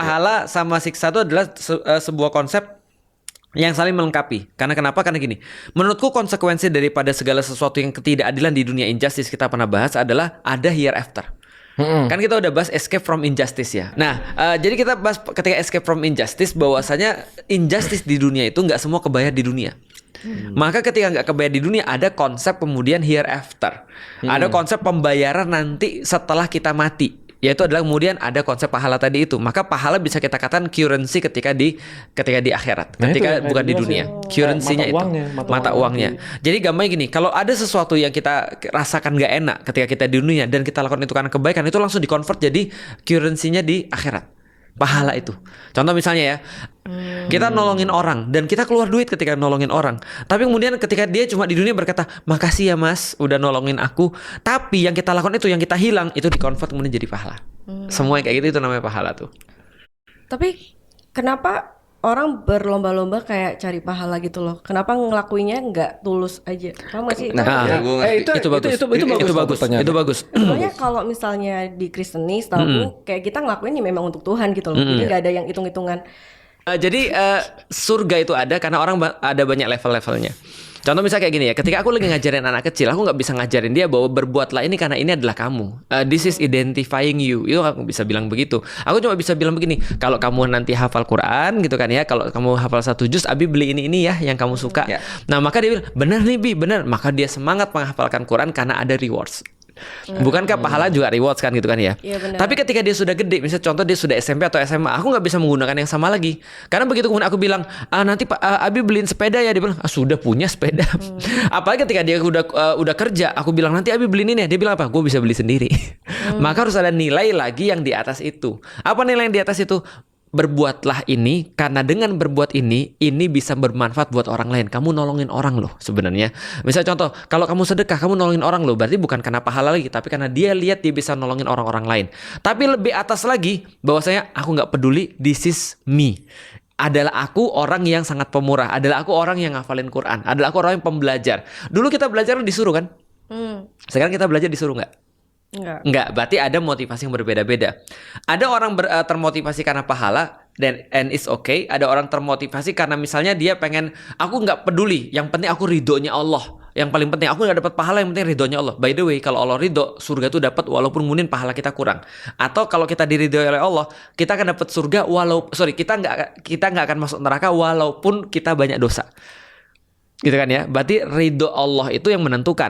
pahala sama siksa itu adalah sebuah konsep yang saling melengkapi. Karena kenapa? Karena gini, menurutku konsekuensi daripada segala sesuatu yang ketidakadilan di dunia injustice kita pernah bahas adalah ada hereafter. Kan kita udah bahas escape from injustice ya. Nah, jadi kita bahas ketika escape from injustice, bahwasanya injustice di dunia itu nggak semua kebayar di dunia. Maka ketika nggak kebayar di dunia, ada konsep kemudian hereafter. Ada konsep pembayaran nanti setelah kita mati. Yaitu adalah kemudian ada konsep pahala tadi itu. Maka pahala bisa kita katakan currency ketika di akhirat, ketika bukan di dunia. Currency-nya itu mata uangnya. Jadi gampangnya gini, kalau ada sesuatu yang kita rasakan gak enak ketika kita di dunia dan kita lakukan itu karena kebaikan, itu langsung di-convert jadi currency-nya di akhirat. Pahala itu. Contoh misalnya ya, kita nolongin orang dan kita keluar duit ketika nolongin orang. Tapi kemudian ketika dia cuma di dunia berkata, makasih ya mas, udah nolongin aku. Tapi yang kita lakukan itu, yang kita hilang, itu di-convert kemudian jadi pahala. Semua yang kayak gitu itu namanya pahala tuh. Tapi kenapa orang berlomba-lomba kayak cari pahala gitu loh? Kenapa ngelakuinnya nggak tulus aja? Paham gak sih? Itu bagus. Soalnya kalau misalnya di Kristenis, tahu kayak kita ngelakuinnya memang untuk Tuhan gitu loh. Jadi nggak ada yang hitung-hitungan. Jadi surga itu ada karena orang ada banyak level-levelnya. Contoh misalnya kayak gini ya, ketika aku lagi ngajarin anak kecil, aku nggak bisa ngajarin dia bahwa berbuatlah ini karena ini adalah kamu. This is identifying you. Itu aku bisa bilang begitu. Aku cuma bisa bilang begini, kalau kamu nanti hafal Quran gitu kan ya, kalau kamu hafal 1 juz, Abi beli ini ya yang kamu suka. Nah maka dia bilang, benar nih Bi, benar. Maka dia semangat menghafalkan Quran karena ada rewards. Bukankah pahala juga rewards kan gitu kan ya? Tapi ketika dia sudah gede, misalnya contoh dia sudah SMP atau SMA, aku nggak bisa menggunakan yang sama lagi. Karena begitu kemudian aku bilang, nanti Pak Abi beliin sepeda ya, dia bilang, sudah punya sepeda. Apalagi ketika dia udah kerja, aku bilang nanti Abi beliin ini ya, dia bilang apa? Gue bisa beli sendiri. Maka harus ada nilai lagi yang di atas itu. Apa nilai yang di atas itu? Berbuatlah ini karena dengan berbuat ini bisa bermanfaat buat orang lain. Kamu nolongin orang loh sebenarnya. Misalnya contoh, kalau kamu sedekah, kamu nolongin orang loh, berarti bukan karena pahala lagi, tapi karena dia lihat dia bisa nolongin orang-orang lain. Tapi lebih atas lagi, bahwasanya aku nggak peduli, this is me. Adalah aku orang yang sangat pemurah, adalah aku orang yang ngafalin Quran, adalah aku orang yang pembelajar. Dulu kita belajar disuruh kan? Sekarang kita belajar disuruh nggak? Enggak, berarti ada motivasi yang berbeda-beda. Ada orang termotivasi karena pahala and it's okay. Ada orang termotivasi karena misalnya dia pengen, aku nggak peduli, yang penting aku ridhonya Allah. Yang paling penting aku nggak dapat pahala, yang penting ridhonya Allah. By the way, kalau Allah ridho, surga itu dapat walaupun mungkin pahala kita kurang. Atau kalau kita diridhoi oleh Allah, kita akan dapat surga kita nggak akan masuk neraka walaupun kita banyak dosa. Gitu kan ya? Berarti ridho Allah itu yang menentukan.